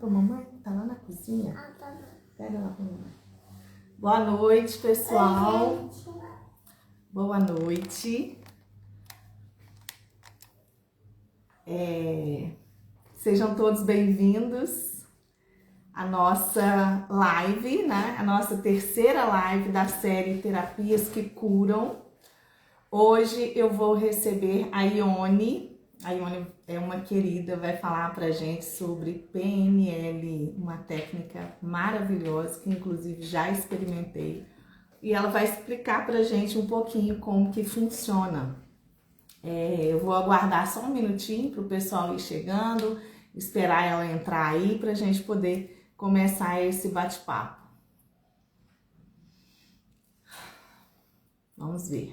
pra mamãe? Tá lá na cozinha? Pega lá pra mamãe. Boa noite, pessoal. Boa noite. Sejam todos bem-vindos à nossa live, né? A nossa terceira live da série Terapias que Curam. Hoje eu vou receber a Ione. A Ione é uma querida, vai falar pra gente sobre PNL, uma técnica maravilhosa que inclusive já experimentei. E ela vai explicar pra gente um pouquinho como que funciona. Eu vou aguardar só um minutinho para o pessoal ir chegando, esperar ela entrar aí para a gente poder começar esse bate-papo. Vamos ver.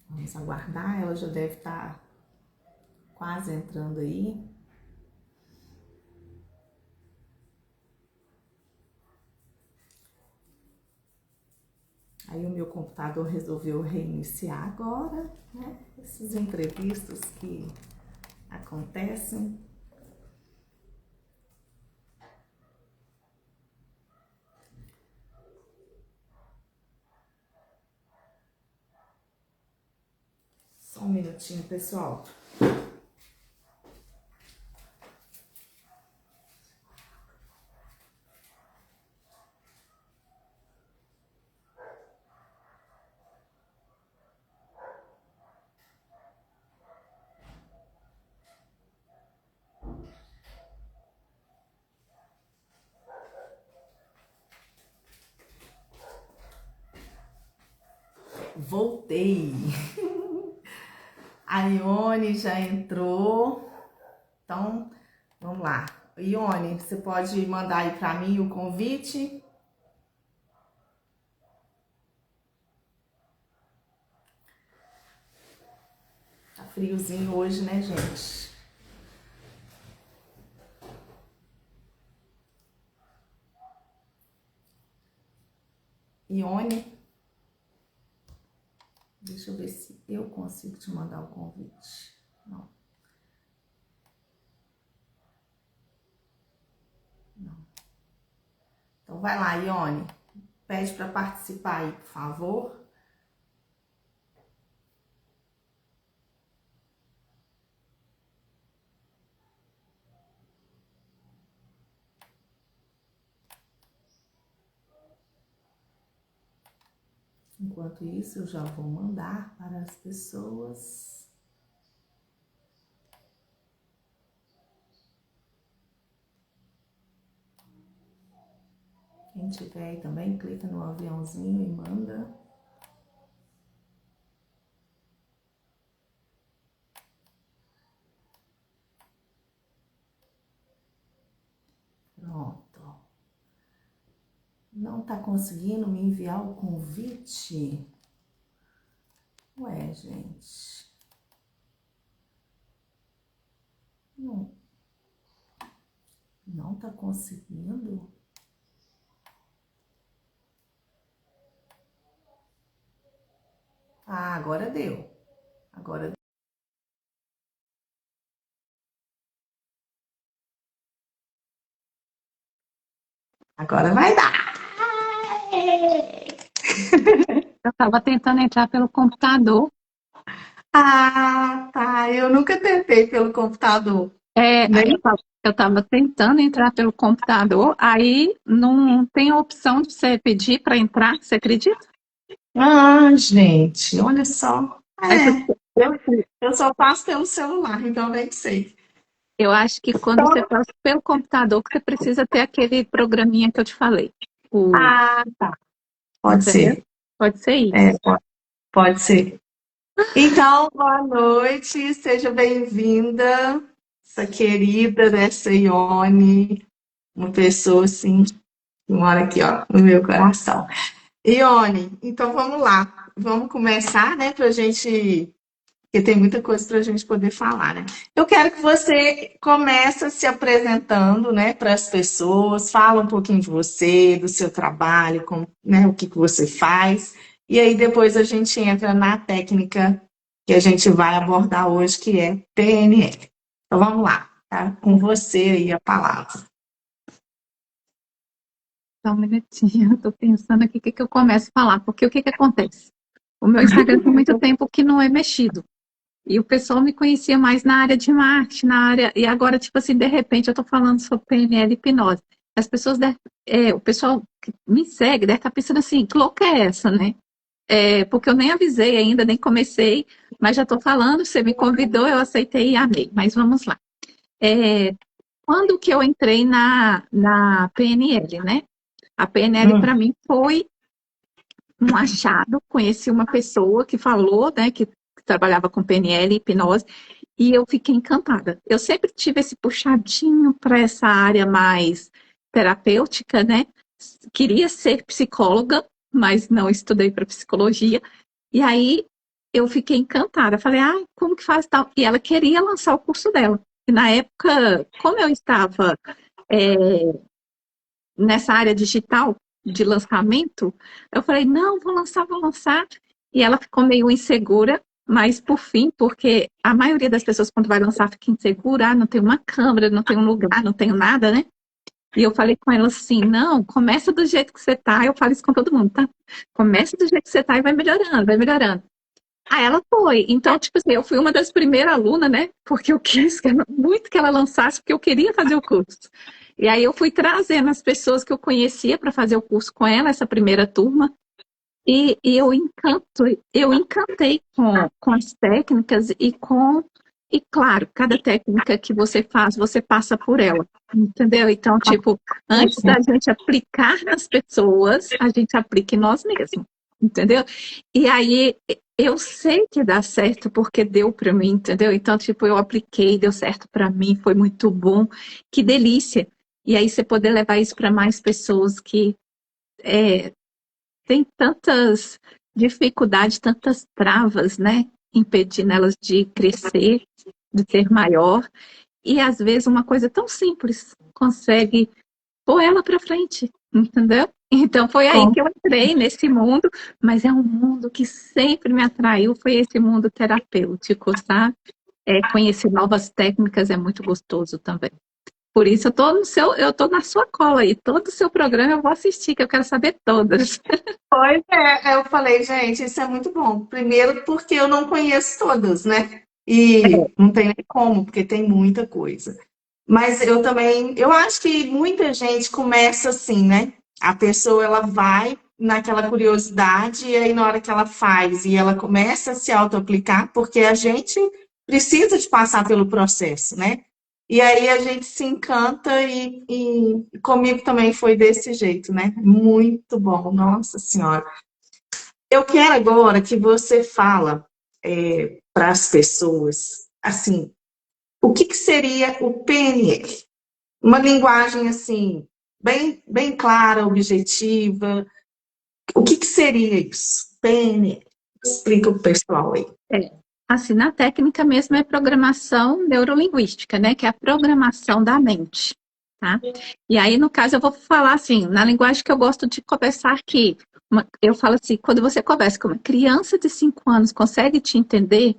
Vamos aguardar, ela já deve estar quase entrando aí. Aí o meu computador resolveu reiniciar agora, né? Esses imprevistos que acontecem. Só um minutinho, pessoal. Voltei! A Ione já entrou, então vamos lá. Ione, você pode mandar aí para mim o convite? Tá friozinho hoje, né, gente? Ione, deixa eu ver se eu consigo te mandar o convite. Não. Não. Então vai lá, Ione. Pede para participar aí, por favor. Enquanto isso, eu já vou mandar para as pessoas. Quem tiver aí também, clica no aviãozinho e manda. Pronto. Não tá conseguindo me enviar o convite? Ué, gente. Não tá conseguindo? Ah, agora deu. Agora vai dar. Eu estava tentando entrar pelo computador. Ah, tá. Eu nunca tentei pelo computador. Nem... Eu estava tentando entrar pelo computador, aí não tem a opção de você pedir para entrar, você acredita? Ah, gente, olha só. Aí Eu só faço pelo celular, então nem sei. eu acho que quando você faz pelo computador, que você precisa ter aquele programinha que eu te falei. Ah, tá. Pode Entendeu? ser. Pode ser É, isso. pode ser. Então, boa noite, seja bem-vinda, essa querida, dessa Ione, uma pessoa assim, que mora aqui, ó, no meu coração. Ione, então vamos lá, vamos começar, né, pra gente, porque tem muita coisa pra gente poder falar, né? Eu quero que você comece se apresentando, né, para as pessoas, fala um pouquinho de você, do seu trabalho, né, o que que você faz, e aí depois a gente entra na técnica que a gente vai abordar hoje, que é PNL. Então vamos lá, tá? Com você aí a palavra. Só um minutinho, eu tô pensando aqui o que que eu começo a falar, porque o que que acontece? O meu Instagram tem muito tempo que não é mexido. E o pessoal me conhecia mais na área de marketing, na área. E agora, tipo assim, de repente, eu tô falando sobre PNL e hipnose. As pessoas, o pessoal que me segue deve estar pensando assim, que louca é essa, né? Porque eu nem avisei ainda, nem comecei, mas já estou falando, você me convidou, eu aceitei e amei. Mas vamos lá. É, quando que eu entrei na PNL, né? A PNL para Hum. mim foi um achado. Conheci uma pessoa que falou, né, que trabalhava com PNL e hipnose, e eu fiquei encantada. Eu sempre tive esse puxadinho para essa área mais terapêutica, né? Queria ser psicóloga, mas não estudei para psicologia. E aí eu fiquei encantada. Falei, ah, como que faz tal? E ela queria lançar o curso dela. E na época, como eu estava é, nessa área digital de lançamento, eu falei, não, vou lançar, vou lançar. E ela ficou meio insegura, mas por fim, porque a maioria das pessoas quando vai lançar fica insegura, não tem uma câmera, não tem um lugar, não tenho nada, né? E eu falei com ela assim, não, começa do jeito que você tá, eu falo isso com todo mundo, tá? Começa do jeito que você tá e vai melhorando, vai melhorando. Aí ela foi. Então, tipo assim, eu fui uma das primeiras alunas, né? Porque eu quis muito que ela lançasse, porque eu queria fazer o curso. E aí eu fui trazendo as pessoas que eu conhecia para fazer o curso com ela, essa primeira turma. E eu encantei com as técnicas e claro, cada técnica que você faz, você passa por ela, entendeu? Então, tipo, antes da gente aplicar nas pessoas, a gente aplica em nós mesmos, entendeu? E aí eu sei que dá certo porque deu para mim, entendeu? Então, tipo, eu apliquei, deu certo para mim, foi muito bom, que delícia. E aí você poder levar isso para mais pessoas que é, tem tantas dificuldades, tantas travas, né? Impedindo elas de crescer, de ser maior. E às vezes uma coisa tão simples consegue pôr ela para frente, entendeu? Então foi aí Com que eu entrei nesse mundo, mas é um mundo que sempre me atraiu, foi esse mundo terapêutico, sabe? Conhecer novas técnicas é muito gostoso também. Por isso eu tô na sua cola aí. Todo o seu programa eu vou assistir, que eu quero saber todas. Pois é, eu falei, gente, isso é muito bom. Primeiro, porque eu não conheço todas, né? E não tem nem como, porque tem muita coisa. Mas eu também, eu acho que muita gente começa assim, né? A pessoa ela vai naquela curiosidade e aí na hora que ela faz e ela começa a se auto-aplicar, porque a gente precisa de passar pelo processo, né? E aí a gente se encanta e comigo também foi desse jeito, né? Muito bom, nossa senhora. Eu quero agora que você fala para as pessoas, assim, o que que seria o PNL? Uma linguagem assim, bem clara, objetiva. O que que seria isso? PNL. Explica o pessoal aí. É, assim, na técnica mesmo é programação neurolinguística, né? Que é a programação da mente, tá? E aí, no caso, eu vou falar assim, na linguagem que eu gosto de conversar aqui. Eu falo assim, quando você conversa com uma criança de 5 anos, consegue te entender,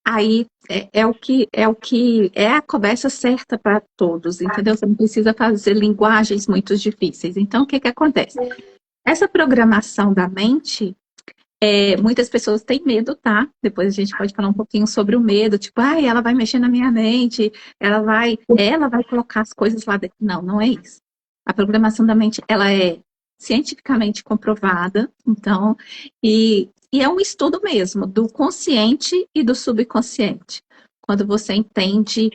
aí é a conversa certa para todos, entendeu? Você não precisa fazer linguagens muito difíceis. Então, o que que acontece? Essa programação da mente muitas pessoas têm medo, tá? Depois a gente pode falar um pouquinho sobre o medo, tipo, ai, ela vai mexer na minha mente, ela vai colocar as coisas lá dentro. Não, não é isso. A programação da mente, ela é cientificamente comprovada, então, e é um estudo mesmo do consciente e do subconsciente. Quando você entende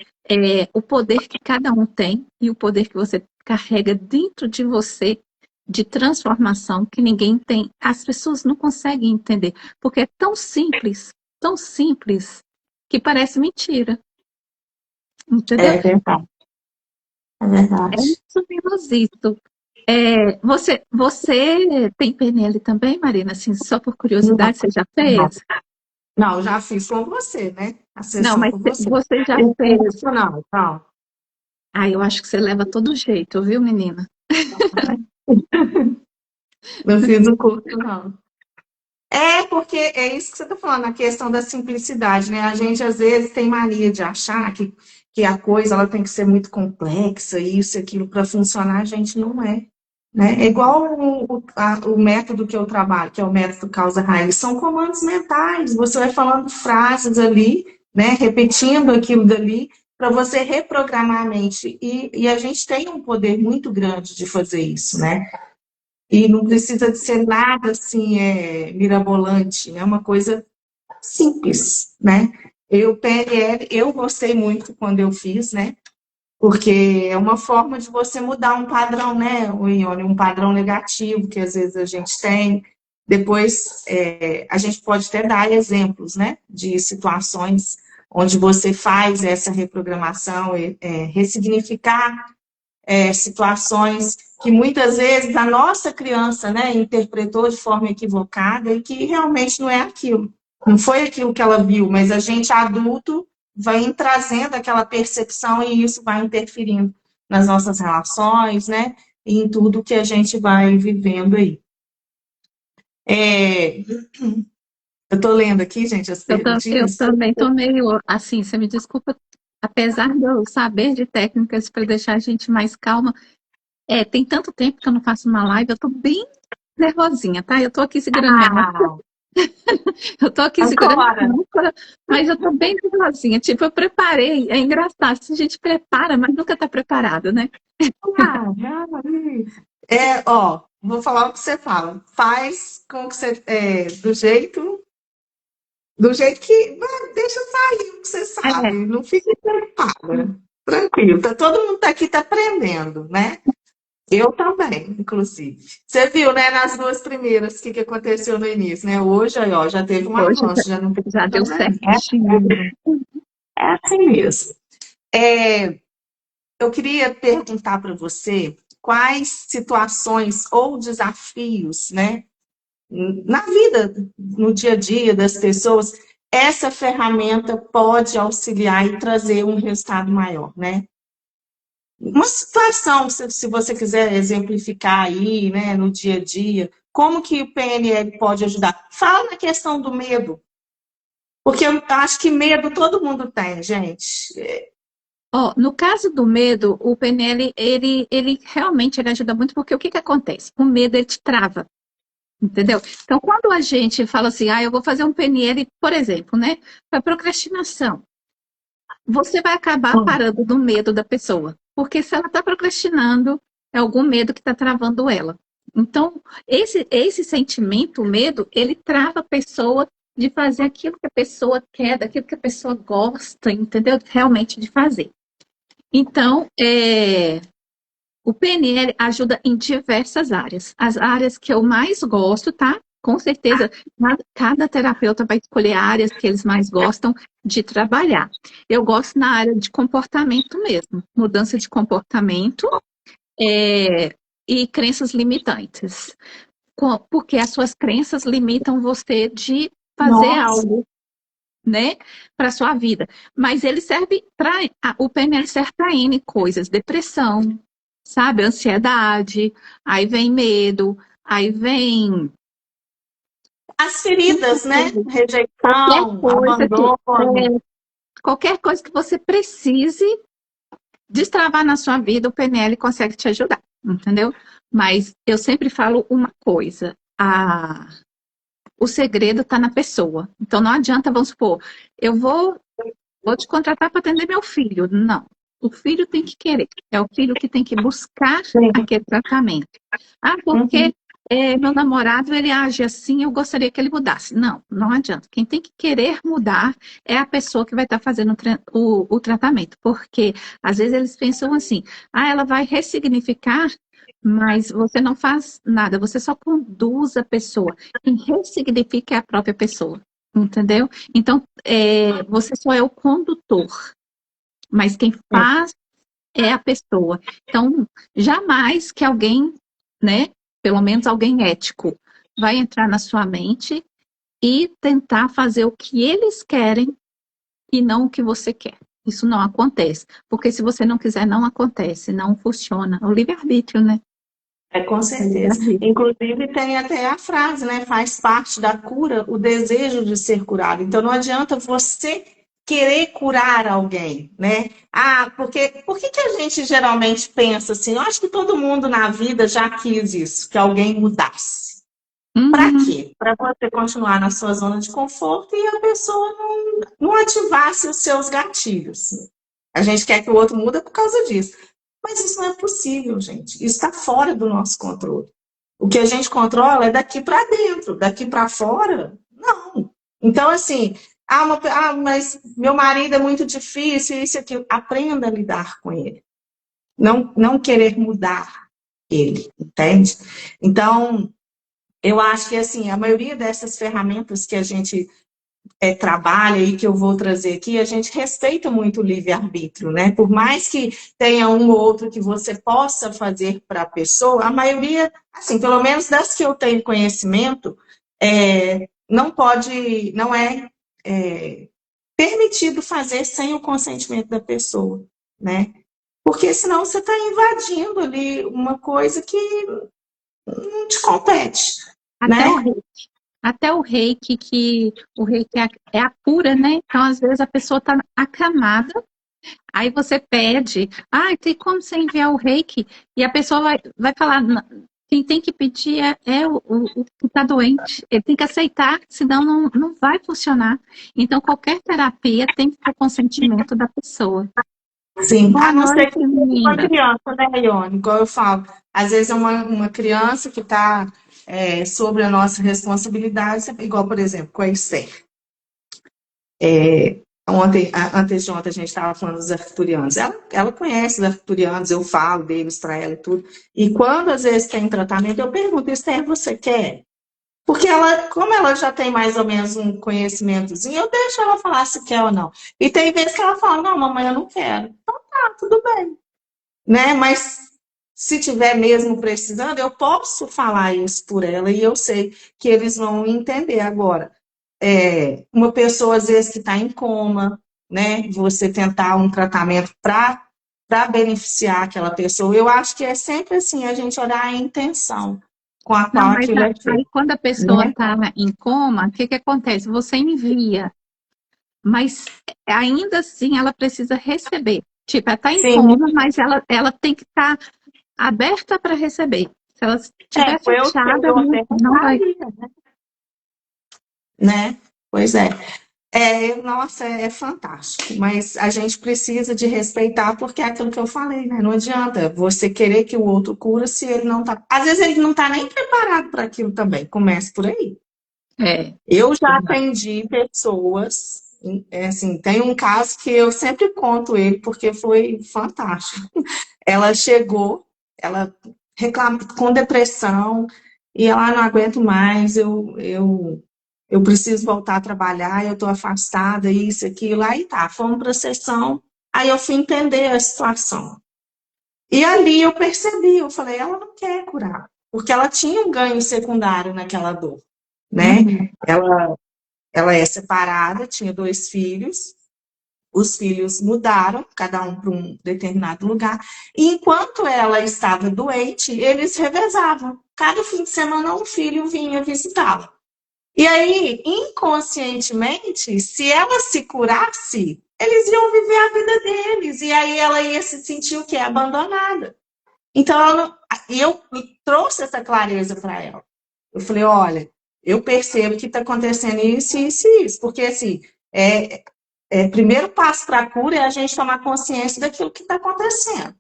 o poder que cada um tem e o poder que você carrega dentro de você de transformação que ninguém tem, as pessoas não conseguem entender, porque é tão simples, que parece mentira, entendeu? É verdade, é É verdade. mais ou menos isso. Você tem PNL também, Marina? Assim, só por Não, curiosidade, você já não. fez? Não, já fiz com você, né? A Não, sessão mas com você. você já O fez. curso, não, não. Ah, eu acho que você leva todo jeito, viu, menina? Não fiz o curso, não. É porque é isso que você está falando, a questão da simplicidade, né? A gente às vezes tem mania de achar que a coisa ela tem que ser muito complexa, isso e aquilo para funcionar, a gente não é. né? É igual o método que eu trabalho, que é o método causa-raiz, são comandos mentais, você vai falando frases ali, né? Repetindo aquilo dali, para você reprogramar a mente. E a gente tem um poder muito grande de fazer isso, né? E não precisa de ser nada assim, mirabolante, é uma coisa simples, né? PNL, eu gostei muito quando eu fiz, né? Porque é uma forma de você mudar um padrão, né, Ione? Um padrão negativo que às vezes a gente tem. Depois, a gente pode até dar exemplos, né, de situações onde você faz essa reprogramação, ressignificar situações que muitas vezes a nossa criança, né, interpretou de forma equivocada e que realmente não é aquilo. Não foi aquilo que ela viu, mas a gente adulto vai trazendo aquela percepção e isso vai interferindo nas nossas relações, né, e em tudo que a gente vai vivendo aí. Eu estou lendo aqui, gente, as Eu perguntinhas. também tô meio assim, você me desculpa, apesar de eu saber de técnicas para deixar a gente mais calma, tem tanto tempo que eu não faço uma live, eu tô bem nervosinha, tá? Eu tô aqui segurando minha máscara, Ah, eu tô aqui segurando agora. minha máscara, mas eu tô bem nervosinha. Tipo, eu preparei, é engraçado, se a gente prepara, mas nunca tá preparado, né? Ah, ó, vou falar o que você fala. Faz com que você, do jeito que, deixa sair o que você É, sabe, não fica preocupada. Tranquilo, todo mundo tá aqui tá aprendendo, né? Eu também, inclusive. Você viu, né, nas duas primeiras, o que aconteceu no início, né? Hoje, aí, ó, já teve um hoje avanço, já não já precisa deu mais. certinho. É assim mesmo. É, eu queria perguntar para você quais situações ou desafios, né, na vida, no dia a dia das pessoas, essa ferramenta pode auxiliar e trazer um resultado maior, né? Uma situação, se você quiser exemplificar aí, né, no dia a dia, como que o PNL pode ajudar? Fala na questão do medo, porque eu acho que medo todo mundo tem, gente. Ó, no caso do medo, o PNL, ele realmente ele ajuda muito, porque o que que acontece? O medo, ele te trava, entendeu? Então, quando a gente fala assim, eu vou fazer um PNL, por exemplo, né, para procrastinação, você vai acabar Hum. parando do medo da pessoa, porque se ela está procrastinando, é algum medo que está travando ela. Então, esse sentimento, o medo, ele trava a pessoa de fazer aquilo que a pessoa quer, daquilo que a pessoa gosta, entendeu? Realmente de fazer. Então, o PNL ajuda em diversas áreas. As áreas que eu mais gosto, tá? Com certeza, cada terapeuta vai escolher áreas que eles mais gostam de trabalhar. Eu gosto na área de comportamento mesmo, mudança de comportamento, e crenças limitantes. Porque as suas crenças limitam você de fazer Nossa, algo, né, para sua vida. Mas ele serve o PNL serve para N coisas, depressão, sabe, ansiedade, aí vem medo, aí vem as feridas, né? qualquer Rejeição, coisa abandono. qualquer coisa que você precise destravar na sua vida, o PNL consegue te ajudar, entendeu? Mas eu sempre falo uma coisa, o segredo está na pessoa. Então não adianta, vamos supor, eu vou te contratar para atender meu filho. Não. O filho tem que querer. É o filho que tem que buscar Sim. aquele tratamento. Porque Uhum. meu namorado, ele age assim, eu gostaria que ele mudasse. Não, não adianta. Quem tem que querer mudar é a pessoa que vai estar fazendo o tratamento. Porque às vezes eles pensam assim, ela vai ressignificar, mas você não faz nada, você só conduz a pessoa. Quem ressignifica é a própria pessoa. Entendeu? Então, você só é o condutor, mas quem faz é a pessoa. Então, jamais que alguém, né, pelo menos alguém ético, vai entrar na sua mente e tentar fazer o que eles querem e não o que você quer. Isso não acontece, porque se você não quiser, não acontece, não funciona. O livre-arbítrio, né? Com É certeza. livre-arbítrio. Inclusive, tem até a frase, né? Faz parte da cura o desejo de ser curado. Então, não adianta você querer curar alguém, né? Ah, porque por que que a gente geralmente pensa assim? Eu acho que todo mundo na vida já quis isso, que alguém mudasse. Para Uhum. quê? Para você continuar na sua zona de conforto e a pessoa não ativasse os seus gatilhos. A gente quer que o outro muda por causa disso. Mas isso não é possível, gente. Isso está fora do nosso controle. O que a gente controla é daqui para dentro, daqui para fora, não. Então, assim, mas meu marido é muito difícil, isso e aquilo. Aprenda a lidar com ele. Não querer mudar ele, entende? Então, eu acho que assim, a maioria dessas ferramentas que a gente trabalha e que eu vou trazer aqui, a gente respeita muito o livre-arbítrio, né? Por mais que tenha um ou outro que você possa fazer para a pessoa, a maioria, assim, pelo menos das que eu tenho conhecimento, não é permitido fazer sem o consentimento da pessoa, né? Porque senão você está invadindo ali uma coisa que não te compete, Até o né? reiki. Até que o reiki é a cura, né? Então, às vezes, a pessoa está acamada, aí você pede, tem como você enviar o reiki? E a pessoa vai falar, quem tem que pedir é o que está doente. Ele tem que aceitar, senão não vai funcionar. Então, qualquer terapia tem que ter consentimento da pessoa. Sim, Boa a não ser noite, que seja uma menina. criança, né, Ione? Igual eu falo, às vezes é uma criança que está sobre a nossa responsabilidade, igual, por exemplo, com a Esther. Antes de ontem a gente estava falando dos arcturianos. Ela conhece os arcturianos, eu falo deles para ela e tudo. E quando às vezes tem tratamento, eu pergunto, Esther, você quer? Porque ela, como ela já tem mais ou menos um conhecimentozinho, eu deixo ela falar se quer ou não. E tem vezes que ela fala, não, mamãe, eu não quero. Então tá, tudo bem, né? Mas se tiver mesmo precisando, eu posso falar isso por ela e eu sei que eles vão entender agora. Uma pessoa, às vezes, que está em coma, né? Você tentar um tratamento para beneficiar aquela pessoa. Eu acho que é sempre assim, a gente olhar a intenção com a Não, qual mas aquilo é aí feito, quando a pessoa né? está em coma, o que acontece? Você envia, mas ainda assim ela precisa receber. Tipo, ela está em Sim, coma, mas ela tem que estar aberta para receber. Se ela estiver foi eu sei, fechada, eu até não vai. gostaria, né? Pois é. Nossa, é fantástico, mas a gente precisa de respeitar, porque é aquilo que eu falei, né? Não adianta você querer que o outro cura se ele não tá. Às vezes ele não tá nem preparado para aquilo também. Comece por aí. É, Eu já atendi pessoas, assim, tem um caso que eu sempre conto ele porque foi fantástico. Ela chegou, ela reclama com depressão e ela não aguento mais, eu preciso voltar a trabalhar, eu estou afastada, isso, aquilo, aí tá, fomos para a sessão, aí eu fui entender a situação. E ali eu percebi, eu falei, ela não quer curar, porque ela tinha um ganho secundário naquela dor, né? uhum. Ela é separada, tinha 2 filhos, os filhos mudaram, cada um para um determinado lugar, e enquanto ela estava doente, eles revezavam. Cada fim de semana um filho vinha visitá-la. E aí, inconscientemente, se ela se curasse, eles iam viver a vida deles. E aí ela ia se sentir o quê? Abandonada. Então, eu trouxe essa clareza para ela. Eu falei, olha, eu percebo que está acontecendo isso, isso e isso. Porque, assim, primeiro passo para a cura é a gente tomar consciência daquilo que está acontecendo.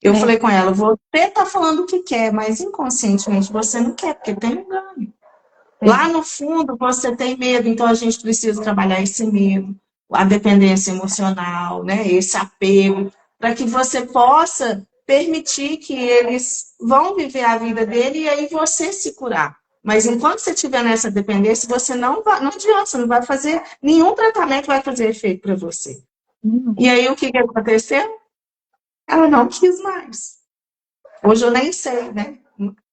Eu É, falei com ela, você está falando o que quer, mas inconscientemente você não quer, porque tem um ganho. é. Lá no fundo você tem medo, então a gente precisa trabalhar esse medo, a dependência emocional, né? Esse apego, para que você possa permitir que eles vão viver a vida dele e aí você se curar. Mas enquanto você estiver nessa dependência, você não adianta, você não vai fazer, nenhum tratamento vai fazer efeito para você. Hum. E aí o que aconteceu? Ela não quis mais. Hoje eu nem sei, né,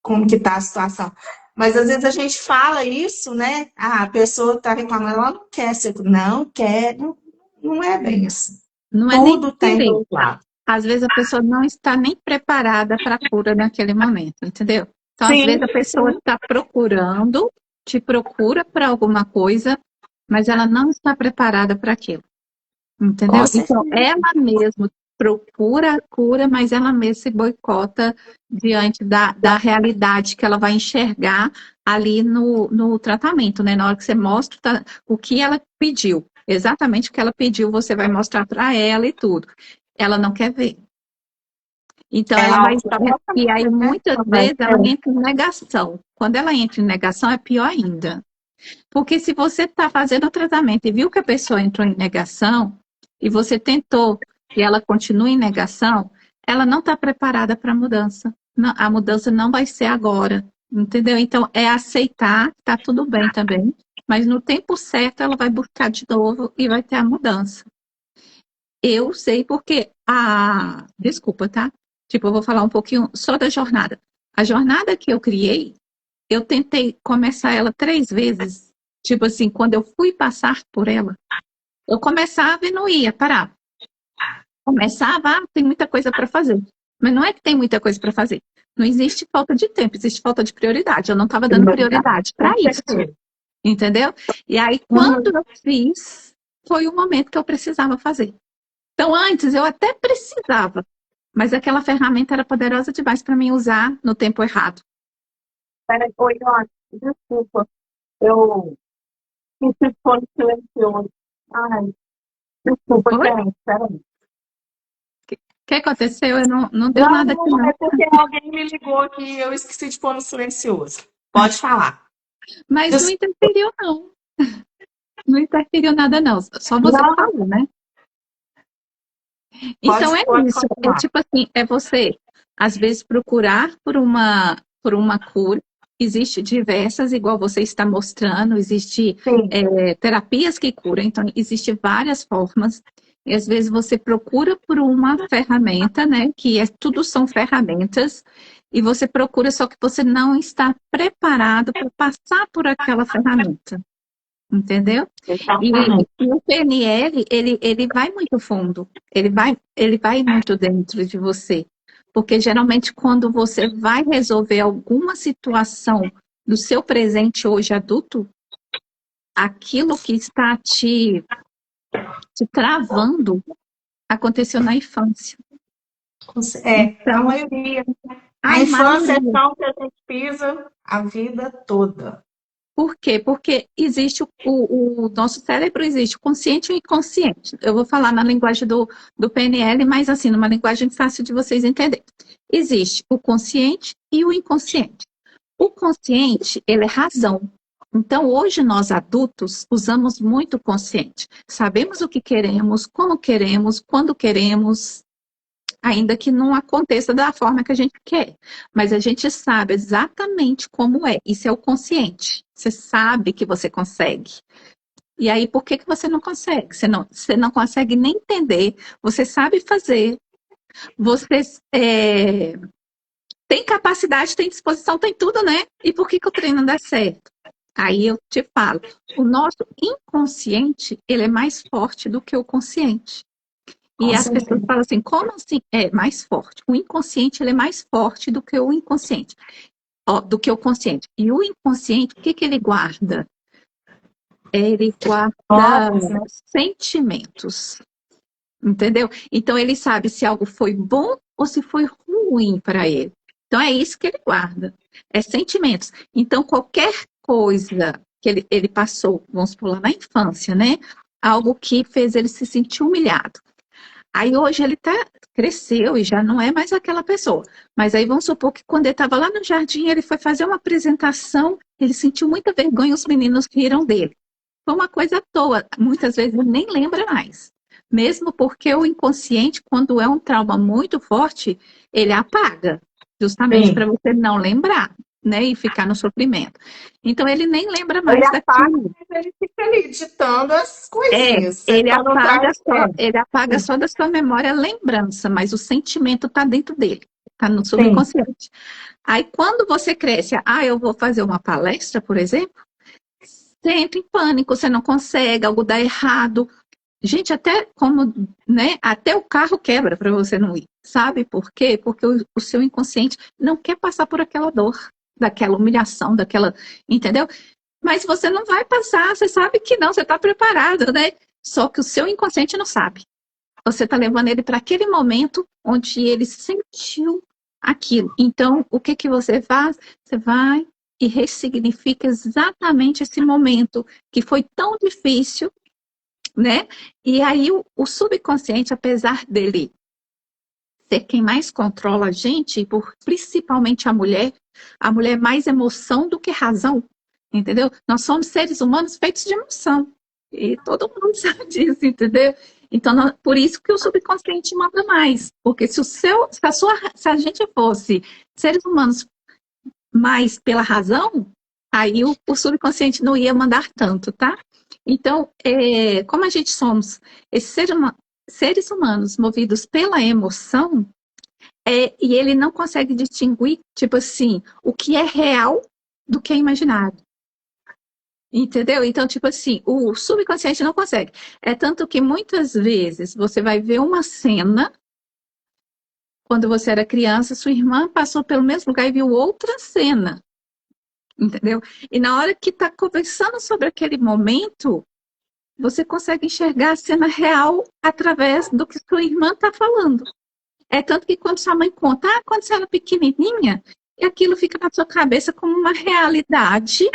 como que tá a situação. Mas às vezes a gente fala isso, né? A pessoa está reclamando, ela não quer ser, não quer, não é bem assim. Não é nem Tudo tem querer. dois lados. Às vezes a pessoa não está nem preparada para a cura naquele momento, entendeu? Então, às vezes Sim, a pessoa sim. está procurando, te procura para alguma coisa, mas ela não está preparada para aquilo. entendeu? Com Então, certeza. ela mesma procura a cura, mas ela mesma se boicota diante da realidade que ela vai enxergar ali no tratamento, né? Na hora que você mostra o que ela pediu, exatamente o que ela pediu, você vai mostrar para ela e tudo. Ela não quer ver. Então, É ela vai. E autoconhecimento, aí, né? muitas vezes, ela entra em negação. Quando ela entra em negação, é pior ainda. Porque se você está fazendo o tratamento e viu que a pessoa entrou em negação, e você tentou e ela continua em negação, ela não está preparada para a mudança. A mudança não vai ser agora, entendeu? Então, é aceitar, está tudo bem também, mas no tempo certo ela vai buscar de novo e vai ter a mudança. Eu sei porque desculpa, tá? Tipo, eu vou falar um pouquinho só da jornada. A jornada que eu criei, eu tentei começar ela 3 vezes. Tipo assim, quando eu fui passar por ela, eu começava e não ia parar. Começava, tem muita coisa para fazer. Mas não é que tem muita coisa para fazer. Não existe falta de tempo, existe falta de prioridade. Eu não estava dando prioridade para Com isso, certeza. entendeu? E aí, quando Uhum. eu fiz, foi o momento que eu precisava fazer. Então, antes eu até precisava, mas aquela ferramenta era poderosa demais para mim usar no tempo errado. Peraí, oi, Ana, desculpa, eu fiz esse fone silencioso. Ai, desculpa, Oi? gente, peraí. O que aconteceu? Eu não deu Não, nada aqui, não, é não. porque alguém me ligou aqui e eu esqueci de pôr no silencioso. Pode falar. Mas não Des- interferiu, não. Não interferiu nada, não. Só você Não, falou, né? Então pode, é pode isso. É continuar. tipo assim, é você, às vezes, procurar por uma cura. Existe diversas, igual você está mostrando, existe Sim, terapias que curam, então existe várias formas. E às vezes você procura por uma ferramenta, né? Que tudo são ferramentas, e você procura, só que você não está preparado para passar por aquela ferramenta. Entendeu? E, exatamente. e o PNL, ele vai muito fundo, ele vai muito dentro de você. Porque geralmente quando você vai resolver alguma situação do seu presente hoje adulto, aquilo que está te travando aconteceu na infância. É, a Então, maioria. A a infância é maioria. chão que a gente pisa a vida toda. Por quê? Porque existe o nosso cérebro, existe o consciente e o inconsciente. Eu vou falar na linguagem do PNL, mas assim, numa linguagem fácil de vocês entenderem. Existe o consciente e o inconsciente. O consciente, ele é razão. Então, hoje nós adultos usamos muito o consciente. Sabemos o que queremos, como queremos, quando queremos, ainda que não aconteça da forma que a gente quer. Mas a gente sabe exatamente como é. Isso é o consciente. Você sabe que você consegue. E aí, por que você não consegue? Você não consegue nem entender. Você sabe fazer. Você tem capacidade, tem disposição, tem tudo, né? E por que o treino não dá certo? Aí eu te falo, o nosso inconsciente, ele é mais forte do que o consciente. E Com as pessoas certeza. falam assim, como assim? É mais forte. O inconsciente ele é mais forte do que o inconsciente, do que o consciente. E o inconsciente, o que que ele guarda? Ele guarda Novos, né? sentimentos, entendeu? Então ele sabe se algo foi bom ou se foi ruim para ele. Então é isso que ele guarda, é sentimentos. Então qualquer coisa que ele passou, vamos supor lá na infância, né? Algo que fez ele se sentir humilhado. Aí hoje ele cresceu e já não é mais aquela pessoa. Mas aí vamos supor que quando ele estava lá no jardim, ele foi fazer uma apresentação, ele sentiu muita vergonha e os meninos riram dele. Foi uma coisa à toa, muitas vezes ele nem lembra mais. Mesmo porque o inconsciente, quando é um trauma muito forte, ele apaga, justamente para Sim. você não lembrar, né? E ficar no sofrimento. Então ele nem lembra Ele mais apaga, daquilo. mas ele fica ali digitando as É, coisinhas. Você ele só não apaga traz. só, ele apaga só da sua memória a lembrança, mas o sentimento está dentro dele, está no Sim, subconsciente. Aí quando você cresce, eu vou fazer uma palestra, por exemplo, você entra em pânico, você não consegue, algo dá errado. Gente, até como, né? Até o carro quebra para você não ir. Sabe por quê? Porque o seu inconsciente não quer passar por aquela dor, daquela humilhação, daquela, entendeu? Mas você não vai passar, você sabe que não, você está preparado, né? só que o seu inconsciente não sabe. Você está levando ele para aquele momento onde ele sentiu aquilo. Então, o que que você faz? Você vai e ressignifica exatamente esse momento que foi tão difícil, né? E aí o subconsciente, apesar dele ser quem mais controla a gente, e principalmente a mulher é mais emoção do que razão, entendeu? Nós somos seres humanos feitos de emoção. E todo mundo sabe disso, entendeu? Então, por isso que o subconsciente manda mais. Porque se a gente fosse seres humanos mais pela razão, aí o subconsciente não ia mandar tanto, tá? Então, como a gente somos esses seres humanos movidos pela emoção, e ele não consegue distinguir, tipo assim, o que é real do que é imaginado. Entendeu? Então, tipo assim, o subconsciente não consegue. É tanto que muitas vezes você vai ver uma cena, quando você era criança, sua irmã passou pelo mesmo lugar e viu outra cena. Entendeu? E na hora que está conversando sobre aquele momento, você consegue enxergar a cena real através do que sua irmã está falando. É tanto que quando sua mãe conta, quando você era pequenininha, e aquilo fica na sua cabeça como uma realidade,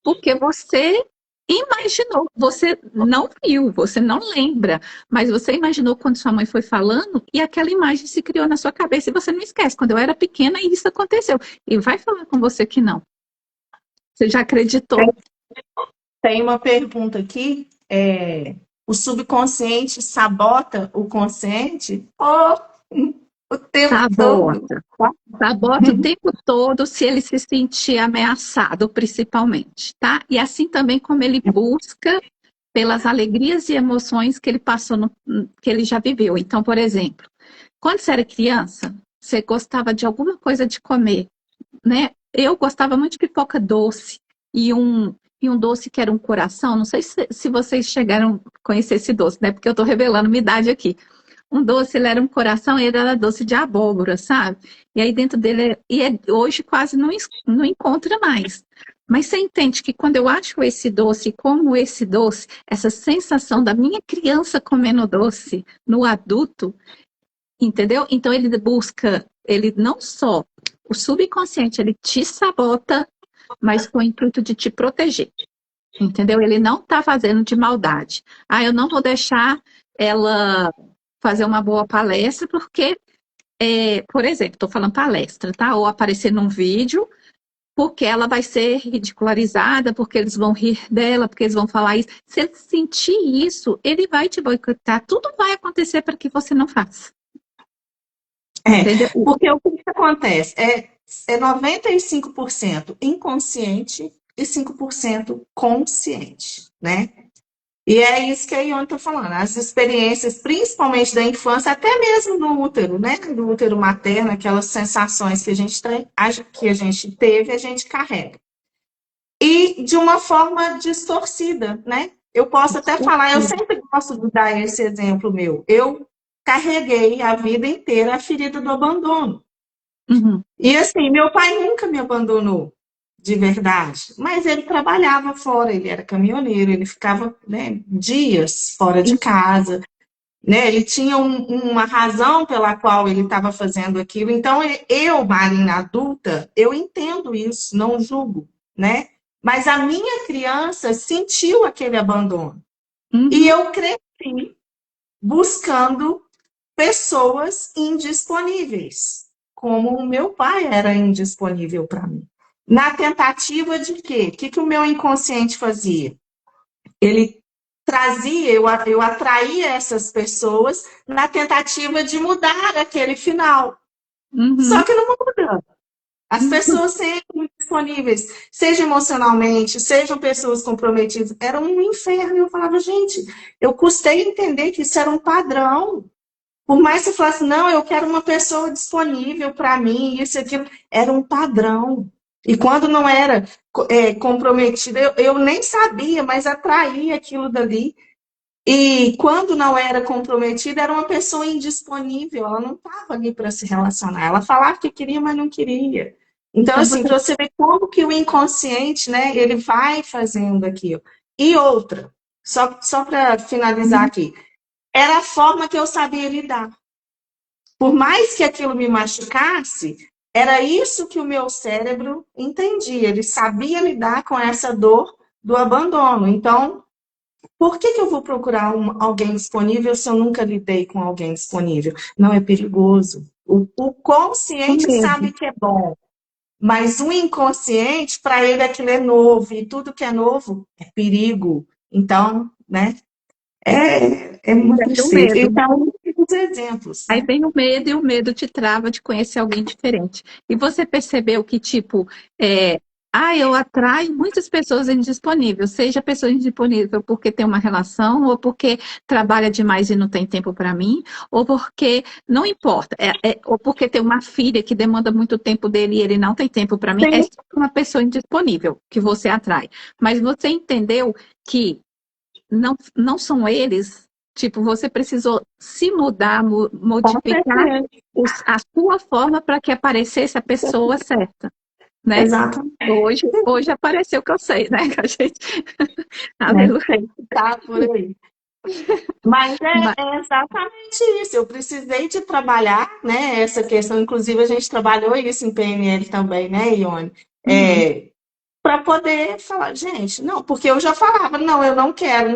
porque você imaginou, você não viu, você não lembra, mas você imaginou quando sua mãe foi falando e aquela imagem se criou na sua cabeça e você não esquece. Quando eu era pequena, isso aconteceu. E vai falar com você que não. Você já acreditou. Tem uma pergunta aqui. O subconsciente sabota o consciente? O tempo todo. Sabota. Sabota o tempo todo se ele se sentir ameaçado, principalmente, tá? E assim também como ele busca pelas alegrias e emoções que ele passou, que ele já viveu. Então, por exemplo, quando você era criança, você gostava de alguma coisa de comer, né? Eu gostava muito de pipoca doce e um doce que era um coração. Não sei se vocês chegaram a conhecer esse doce, né? Porque eu estou revelando minha idade aqui. Um doce, ele era um coração e ele era doce de abóbora, sabe? E aí dentro dele, hoje quase não encontra mais. Mas você entende que quando eu acho esse doce, como esse doce, essa sensação da minha criança comendo doce no adulto, entendeu? Então ele não só, o subconsciente, ele te sabota, mas com o intuito de te proteger, entendeu? Ele não está fazendo de maldade. Eu não vou deixar ela fazer uma boa palestra, porque, por exemplo, estou falando palestra, tá? Ou aparecer num vídeo, porque ela vai ser ridicularizada, porque eles vão rir dela, porque eles vão falar isso. Se ele sentir isso, ele vai te boicotar. Tudo vai acontecer para que você não faça. Porque o que acontece? É 95% inconsciente e 5% consciente, né? E é isso que a Ione está falando. As experiências, principalmente da infância, até mesmo no útero, né? No útero materno, aquelas sensações que a gente teve, a gente carrega. E de uma forma distorcida, né? Eu posso até falar, eu sempre gosto de dar esse exemplo meu. Eu carreguei a vida inteira a ferida do abandono. Uhum. E assim, meu pai nunca me abandonou, de verdade. Mas ele trabalhava fora, ele era caminhoneiro, ele ficava, né, dias fora de casa. Né? Ele tinha uma razão pela qual ele estava fazendo aquilo. Então, eu, Marina adulta, eu entendo isso, não julgo, né? Mas a minha criança sentiu aquele abandono. Uhum. E eu cresci buscando pessoas indisponíveis, como o meu pai era indisponível para mim. Na tentativa de quê? O que o meu inconsciente fazia? Ele trazia, eu atraía essas pessoas na tentativa de mudar aquele final. Uhum. Só que não muda. As pessoas sempre disponíveis, seja emocionalmente, sejam pessoas comprometidas, era um inferno. Eu falava, gente, eu custei entender que isso era um padrão. Por mais que você falasse, não, eu quero uma pessoa disponível para mim, isso e aquilo, era um padrão. E quando não era comprometida, eu nem sabia, mas atraía aquilo dali. E quando não era comprometida, era uma pessoa indisponível, ela não estava ali para se relacionar. Ela falava que queria, mas não queria. Então, assim, para você ver como que o inconsciente, né, ele vai fazendo aquilo. E outra, Só para finalizar aqui. Era a forma que eu sabia lidar. Por mais que aquilo me machucasse, era isso que o meu cérebro entendia. Ele sabia lidar com essa dor do abandono. Então, por que eu vou procurar alguém disponível se eu nunca lidei com alguém disponível? Não é perigoso. O Com consciente medo. sabe que é bom, mas o inconsciente, para ele, aquilo é novo, e tudo que é novo é perigo. Então, né, é muito Vem o simples. medo. Então, os exemplos, Aí né? vem o medo e o medo te trava de conhecer alguém diferente. E você percebeu que, tipo, eu atraio muitas pessoas indisponíveis, seja pessoa indisponível porque tem uma relação, ou porque trabalha demais e não tem tempo para mim, ou porque, não importa, ou porque tem uma filha que demanda muito tempo dele e ele não tem tempo para mim, é Sim, sempre uma pessoa indisponível que você atrai. Mas você entendeu que não são eles. Tipo, você precisou se mudar, com modificar certeza. a sua forma para que aparecesse a pessoa certa, né? Exatamente. Hoje apareceu que eu sei, né? Que a gente... Né? Aleluia. Tem que estar por aí. Mas Mas é exatamente isso. Eu precisei de trabalhar, né, essa questão. Inclusive, a gente trabalhou isso em PNL também, né, Ione? uhum, Para poder falar, gente, não, porque eu já falava, não, eu não quero,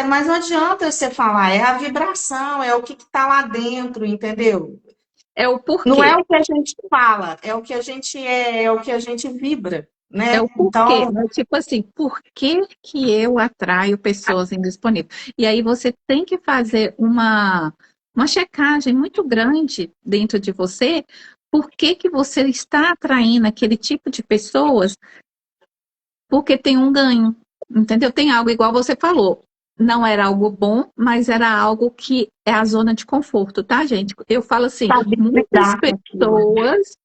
mas não adianta você falar, é a vibração, é o que está lá dentro, entendeu? é o Não é porquê. o que a gente fala, é o que a gente é o que a gente vibra, É né? o porquê. Então, É tipo assim, por que que eu atraio pessoas indisponíveis? E aí você tem que fazer uma checagem muito grande dentro de você, por que que você está atraindo aquele tipo de pessoas, porque tem um ganho, entendeu? Tem algo igual você falou. Não era algo bom, mas era algo que é a zona de conforto, tá, gente? Eu falo assim, saber muitas lidar com aquilo. pessoas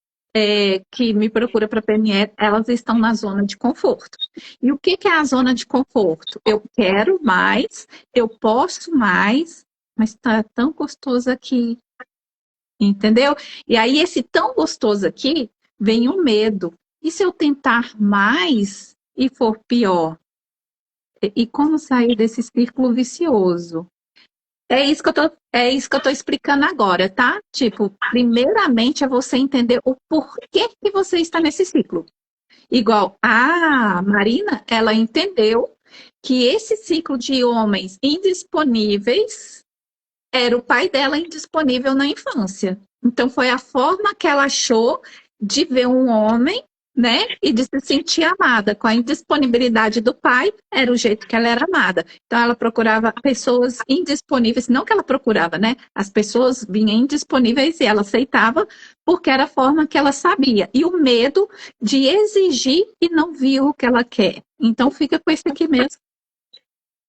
que me procuram para PNE, elas estão na zona de conforto. E o que que é a zona de conforto? Eu quero mais, eu posso mais, mas está tão gostoso aqui, entendeu? E aí, esse tão gostoso aqui, vem o medo. E se eu tentar mais e for pior? E como sair desse círculo vicioso? É isso que eu tô explicando agora, tá? Tipo, primeiramente é você entender o porquê que você está nesse ciclo. Igual a Marina, ela entendeu que esse ciclo de homens indisponíveis era o pai dela indisponível na infância. Então foi a forma que ela achou de ver um homem, né, e de se sentir amada. Com a indisponibilidade do pai, era o jeito que ela era amada. Então ela procurava pessoas indisponíveis, não que ela procurava, né? As pessoas vinham indisponíveis e ela aceitava porque era a forma que ela sabia. E o medo de exigir e não vir o que ela quer. Então fica com esse aqui mesmo.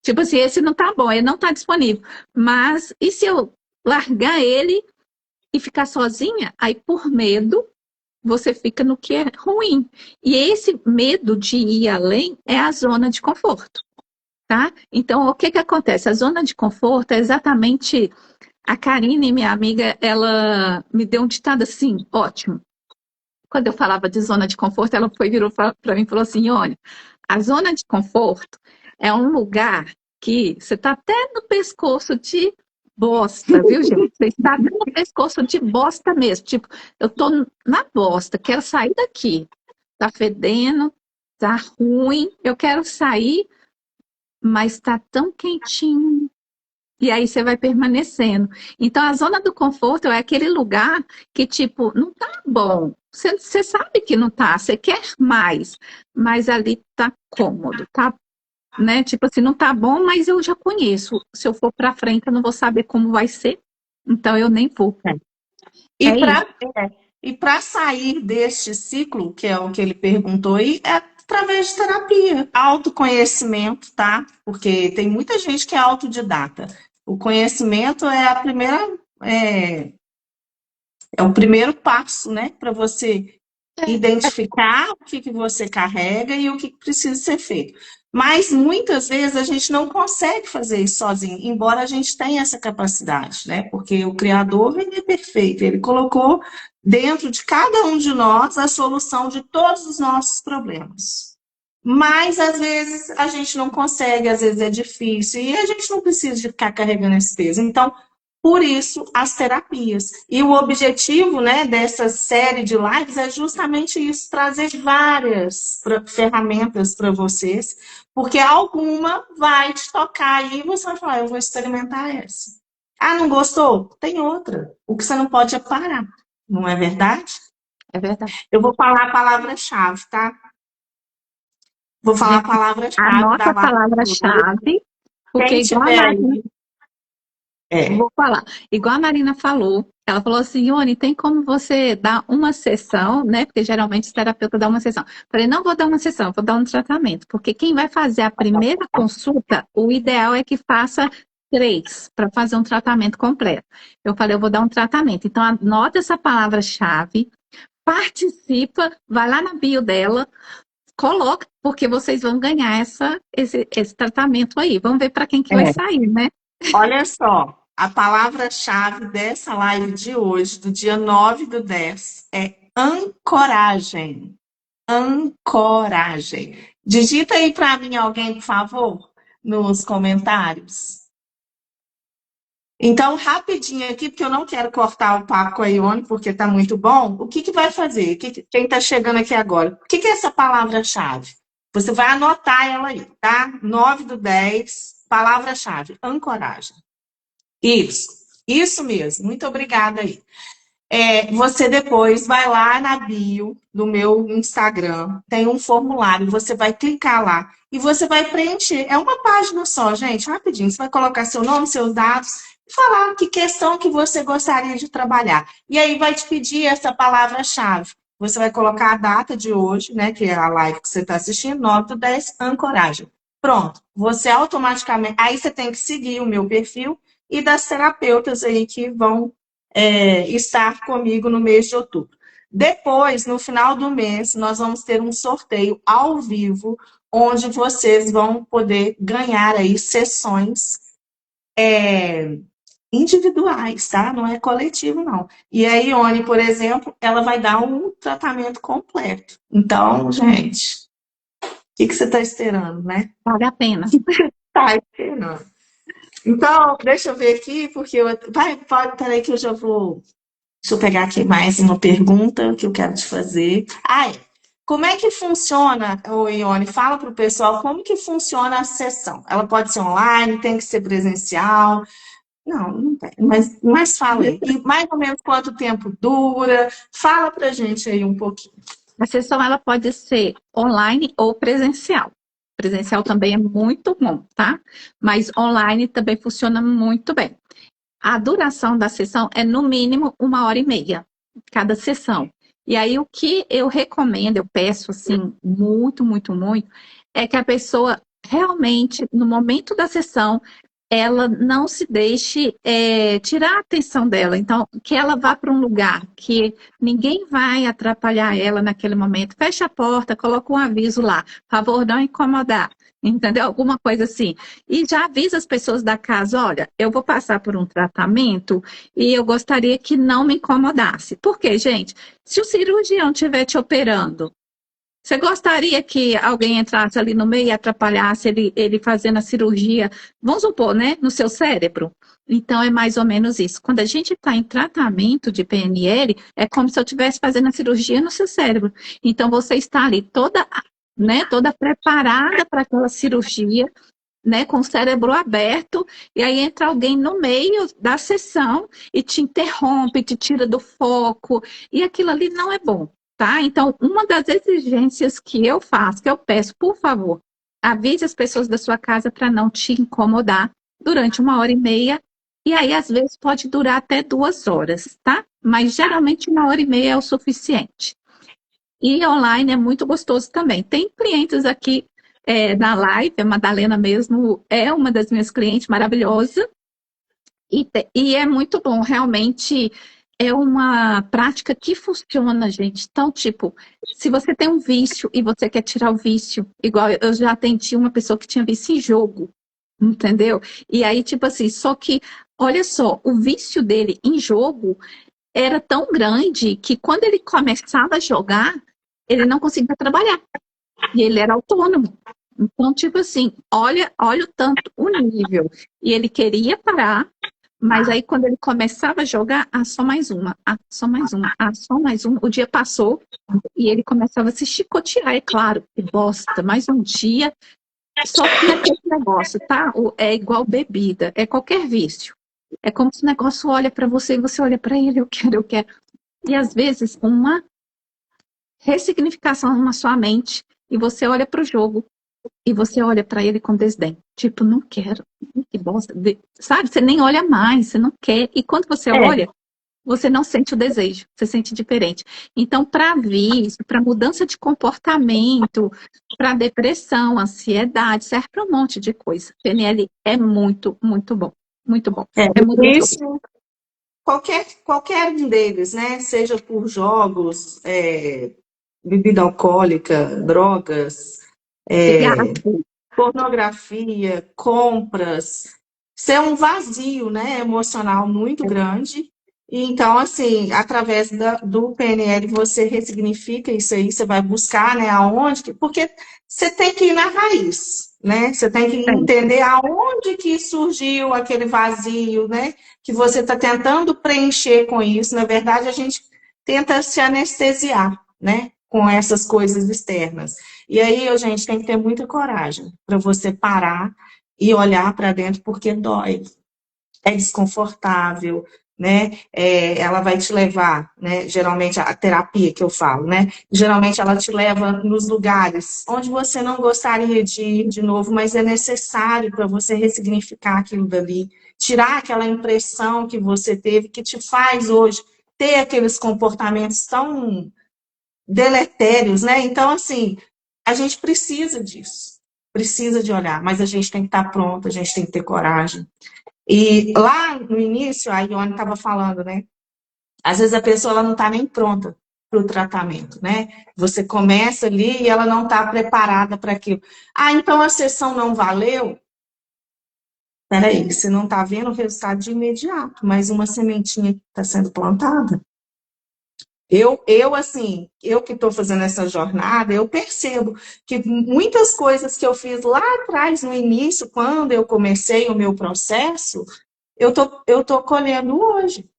Tipo assim, esse não tá bom, ele não tá disponível. Mas e se eu largar ele e ficar sozinha? Aí, por medo, você fica no que é ruim. E esse medo de ir além é a zona de conforto, tá? Então, o que que acontece? A zona de conforto é exatamente. A Karine, minha amiga, ela me deu um ditado assim, ótimo. Quando eu falava de zona de conforto, ela virou para mim e falou assim: olha, a zona de conforto é um lugar que você está até no pescoço de bosta, viu, gente? Você está até no pescoço de bosta mesmo. Tipo, eu tô na bosta, quero sair daqui. Tá fedendo, tá ruim, eu quero sair, mas tá tão quentinho. E aí você vai permanecendo. Então, a zona do conforto é aquele lugar que, tipo, não tá bom. Você sabe que não tá, você quer mais, mas ali tá cômodo, tá, né? Tipo assim, não tá bom, mas eu já conheço. Se eu for para frente, eu não vou saber como vai ser, então eu nem vou. E É isso. para sair deste ciclo, que é o que ele perguntou aí, é através de terapia, autoconhecimento, tá? Porque tem muita gente que é autodidata. O conhecimento é a primeira, é, é o primeiro passo, né, para você identificar o que você carrega e o que precisa ser feito. Mas muitas vezes a gente não consegue fazer isso sozinho, embora a gente tenha essa capacidade, né? Porque o Criador, ele é perfeito, ele colocou dentro de cada um de nós a solução de todos os nossos problemas. Mas às vezes a gente não consegue, às vezes é difícil, e a gente não precisa de ficar carregando esse peso. Então, por isso, as terapias. E o objetivo, né, dessa série de lives é justamente isso, trazer várias ferramentas para vocês, porque alguma vai te tocar aí e você vai falar, eu vou experimentar essa. Ah, não gostou? Tem outra. O que você não pode é parar, não é verdade? É verdade. Eu vou falar a palavra-chave, tá? Vou falar a Gente, palavra-chave anota da a live de hoje. palavra-chave, porque Quem igual a tiver Marina, aí, é, vou falar, igual a Marina falou, ela falou assim, Ione, tem como você dar uma sessão, né? Porque geralmente o terapeuta dá uma sessão. Falei, não vou dar uma sessão, vou dar um tratamento, porque quem vai fazer a primeira consulta, o ideal é que faça 3 para fazer um tratamento completo. Eu falei, eu vou dar um tratamento. Então, anota essa palavra-chave, participa, vai lá na bio dela, coloca, porque vocês vão ganhar esse tratamento aí. Vamos ver para quem que vai é. sair, né? Olha só, a palavra-chave dessa live de hoje, do dia 9/10, é ancoragem. Ancoragem. Digita aí para mim alguém, por favor, nos comentários. Então, rapidinho aqui, porque eu não quero cortar o papo com a Ione, porque está muito bom. O que que vai fazer? Quem está chegando aqui agora? O que que é essa palavra-chave? Você vai anotar ela aí, tá? 9/10, palavra-chave, ancoragem. Isso mesmo. Muito obrigada aí. Você depois vai lá na bio do meu Instagram, tem um formulário, você vai clicar lá e você vai preencher. É uma página só, gente, rapidinho. Você vai colocar seu nome, seus dados e falar que questão que você gostaria de trabalhar. E aí vai te pedir essa palavra-chave. Você vai colocar a data de hoje, né, que é a live que você está assistindo, 9/10, ancoragem. Pronto, você automaticamente. Aí você tem que seguir o meu perfil e das terapeutas aí que vão estar comigo no mês de outubro. Depois, no final do mês, nós vamos ter um sorteio ao vivo, onde vocês vão poder ganhar aí sessões individuais, tá? Não é coletivo, não. E a Ione, por exemplo, ela vai dar um tratamento completo. Então, gente, o que você está esperando, né? Vale a pena. Tá esperando. Então, deixa eu ver aqui, porque peraí que eu já vou. Deixa eu pegar aqui mais uma pergunta que eu quero te fazer. Como é que funciona, ô Ione? Fala para o pessoal como que funciona a sessão. Ela pode ser online, tem que ser presencial? Não, não tem. Mas fala aí. E mais ou menos quanto tempo dura? Fala pra gente aí um pouquinho. A sessão ela pode ser online ou presencial. Presencial também é muito bom, tá? Mas online também funciona muito bem. A duração da sessão é no mínimo 1h30, cada sessão. E aí o que eu recomendo, eu peço assim, muito, muito, muito, é que a pessoa realmente, no momento da sessão, ela não se deixe tirar a atenção dela. Então, que ela vá para um lugar que ninguém vai atrapalhar ela naquele momento. Fecha a porta, coloca um aviso lá, favor não incomodar, entendeu? Alguma coisa assim. E já avisa as pessoas da casa, olha, eu vou passar por um tratamento e eu gostaria que não me incomodasse. Por quê, gente? Se o cirurgião estiver te operando, você gostaria que alguém entrasse ali no meio e atrapalhasse ele fazendo a cirurgia, vamos supor, né, no seu cérebro? Então, é mais ou menos isso. Quando a gente está em tratamento de PNL, é como se eu estivesse fazendo a cirurgia no seu cérebro. Então, você está ali toda, né, toda preparada para aquela cirurgia, né, com o cérebro aberto, e aí entra alguém no meio da sessão e te interrompe, te tira do foco, e aquilo ali não é bom. Tá? Então, uma das exigências que eu faço, que eu peço, por favor, avise as pessoas da sua casa para não te incomodar durante 1h30. E aí, às vezes, pode durar até 2 horas, tá? Mas geralmente 1h30 é o suficiente. E online é muito gostoso também. Tem clientes aqui na live, a Madalena mesmo é uma das minhas clientes maravilhosa. E é muito bom, realmente é uma prática que funciona, gente. Então, tipo, se você tem um vício e você quer tirar o vício, igual eu já atendi uma pessoa que tinha vício em jogo, entendeu? E aí, tipo assim, só que, olha só, o vício dele em jogo era tão grande que quando ele começava a jogar, ele não conseguia trabalhar. E ele era autônomo. Então, tipo assim, olha o tanto, o nível. E ele queria parar, mas aí quando ele começava a jogar, só mais uma, só mais uma, só mais uma. O dia passou e ele começava a se chicotear, é claro, que bosta, mais um dia. Só que aquele negócio, tá? É igual bebida, é qualquer vício. É como se o negócio olha para você e você olha para ele, eu quero, eu quero. E às vezes uma ressignificação na sua mente e você olha para o jogo e você olha para ele com desdém. Tipo, não quero, que bosta. Sabe? Você nem olha mais, você não quer. E quando você É, olha, você não sente o desejo, você sente diferente. Então, para vício, para mudança de comportamento, para depressão, ansiedade, serve para um monte de coisa. PNL é muito, muito bom. Muito bom. É muito bom. isso, qualquer um deles, né? Seja por jogos, bebida alcoólica, drogas, Cigarro. pornografia, compras, isso é um vazio, né, emocional muito grande. E então, assim, através do PNL, você ressignifica isso aí, você vai buscar, né, porque você tem que ir na raiz, né? Você tem que entender aonde que surgiu aquele vazio, né, que você está tentando preencher com isso. Na verdade, a gente tenta se anestesiar, né, com essas coisas externas. E aí, gente, tem que ter muita coragem para você parar e olhar para dentro, porque dói, é desconfortável, né? Ela vai te levar, né? Geralmente a terapia que eu falo, né? Geralmente ela te leva nos lugares onde você não gostaria de ir de novo, mas é necessário para você ressignificar aquilo dali, tirar aquela impressão que você teve, que te faz hoje ter aqueles comportamentos tão deletérios, né? Então, assim, a gente precisa disso, precisa de olhar, mas a gente tem que estar pronto, a gente tem que ter coragem. E lá no início, a Ione estava falando, né? Às vezes a pessoa ela não está nem pronta para o tratamento, né? Você começa ali e ela não está preparada para aquilo. Então a sessão não valeu? Peraí, você não está vendo o resultado de imediato, mas uma sementinha está sendo plantada. Assim, eu que estou fazendo essa jornada, eu percebo que muitas coisas que eu fiz lá atrás, no início, quando eu comecei o meu processo, eu tô colhendo hoje,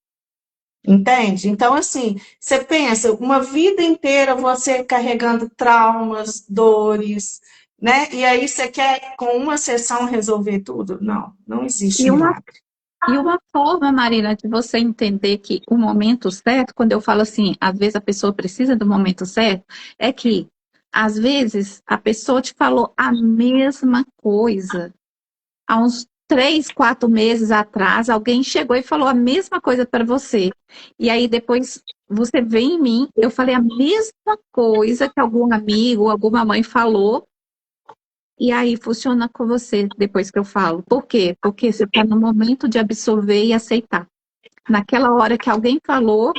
entende? Então, assim, você pensa, uma vida inteira você carregando traumas, dores, né? E aí você quer, com uma sessão, resolver tudo? Não, não existe E uma milagre. E uma forma, Marina, de você entender que o momento certo, quando eu falo assim, às vezes a pessoa precisa do momento certo, é que, às vezes, a pessoa te falou a mesma coisa. Há uns 3, 4 meses atrás, alguém chegou e falou a mesma coisa para você. E aí, depois, você vem em mim, eu falei a mesma coisa que algum amigo, alguma mãe falou, e aí funciona com você depois que eu falo. Por quê? Porque você está no momento de absorver e aceitar. Naquela hora que alguém falou,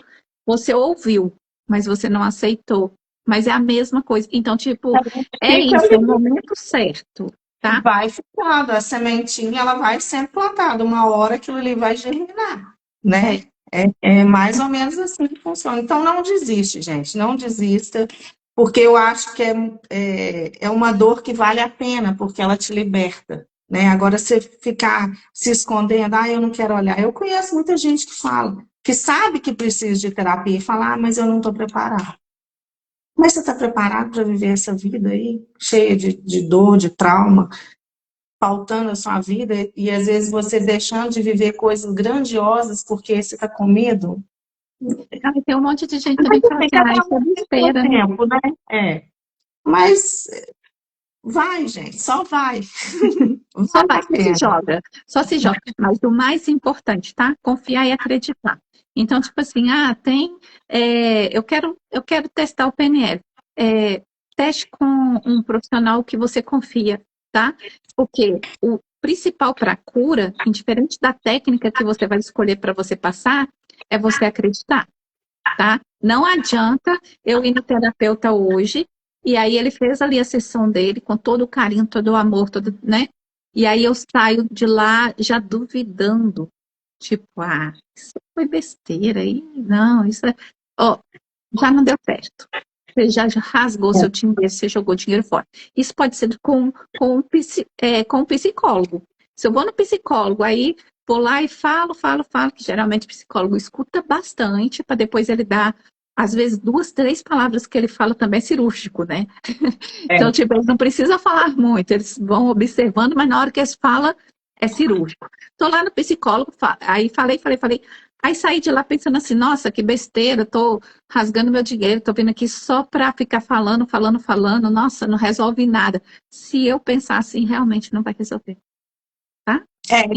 você ouviu, mas você não aceitou. Mas é a mesma coisa. Então, tipo, é Fica isso, é o ali, momento certo, tá? vai ficando, a sementinha ela vai sendo plantada, uma hora aquilo ali vai germinar, né? É mais ou menos assim que funciona. Então não desiste, gente, não desista, porque eu acho que é uma dor que vale a pena, porque ela te liberta, né? Agora você ficar se escondendo, eu não quero olhar. Eu conheço muita gente que fala, que sabe que precisa de terapia e fala, mas eu não estou preparado. Mas você está preparado para viver essa vida aí, cheia de dor, de trauma, faltando a sua vida, e às vezes você deixando de viver coisas grandiosas porque você está com medo? Aí tem um monte de gente Mas também que fala assim, assim, cada isso é um tem seu besteira, né? tempo, né? Mas vai, gente, só vai. Só Vale vai, a só se pena. joga, só se joga. Mas o mais importante, tá? Confiar e acreditar. Então, tipo assim, eu quero testar o PNL. Teste com um profissional que você confia, tá? Porque o principal para a cura, indiferente da técnica que você vai escolher para você passar, é você acreditar, tá? Não adianta eu ir no terapeuta hoje e aí ele fez ali a sessão dele com todo o carinho, todo o amor, todo, né? E aí eu saio de lá já duvidando. Tipo, isso foi besteira aí. Não, isso é. Ó, já não deu certo. Você já rasgou seu dinheiro, você jogou dinheiro fora. Isso pode ser com um psicólogo. Se eu vou no psicólogo, aí vou lá e falo, que geralmente o psicólogo escuta bastante, para depois ele dar, às vezes, 2, 3 palavras que ele fala também é cirúrgico, né? Então, tipo, eles não precisam falar muito, eles vão observando, mas na hora que eles falam, é cirúrgico. Tô lá no psicólogo, aí falei. Aí saí de lá pensando assim, nossa, que besteira, tô rasgando meu dinheiro, tô vindo aqui só para ficar falando, nossa, não resolve nada. Se eu pensar assim, realmente não vai resolver, tá?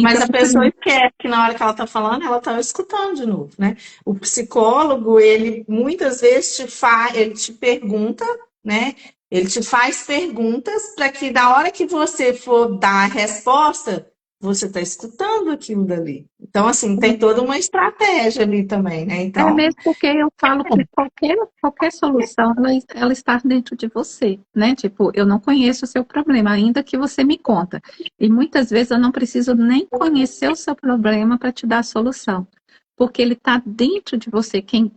Mas Então, a pessoa esquece que na hora que ela está falando, ela está escutando de novo, né? O psicólogo, ele muitas vezes ele te pergunta, né? Ele te faz perguntas para que na hora que você for dar a resposta, você está escutando aquilo dali. Então, assim, tem toda uma estratégia ali também, né? é Então, mesmo porque eu falo que qualquer solução, ela está dentro de você, né? Tipo, eu não conheço o seu problema, ainda que você me conta. E muitas vezes eu não preciso nem conhecer o seu problema para te dar a solução. Porque ele está dentro de você. Quem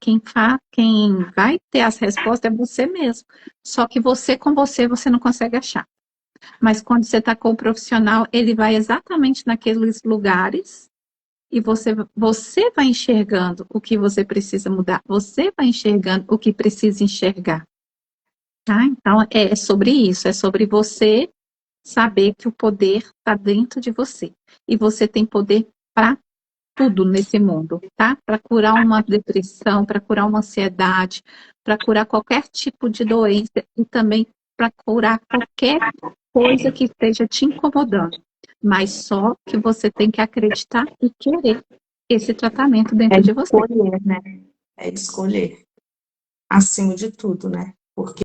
vai ter as respostas é você mesmo. Só que com você não consegue achar. Mas quando você está com o profissional, ele vai exatamente naqueles lugares e você vai enxergando o que você precisa mudar, você vai enxergando o que precisa enxergar, tá? Então, é sobre isso, é sobre você saber que o poder está dentro de você. E você tem poder para tudo nesse mundo, tá? Para curar uma depressão, para curar uma ansiedade, para curar qualquer tipo de doença e também para curar qualquer coisa que esteja te incomodando. Mas só que você tem que acreditar e querer esse tratamento dentro de você. escolher, né? É escolher, acima de tudo, né? Porque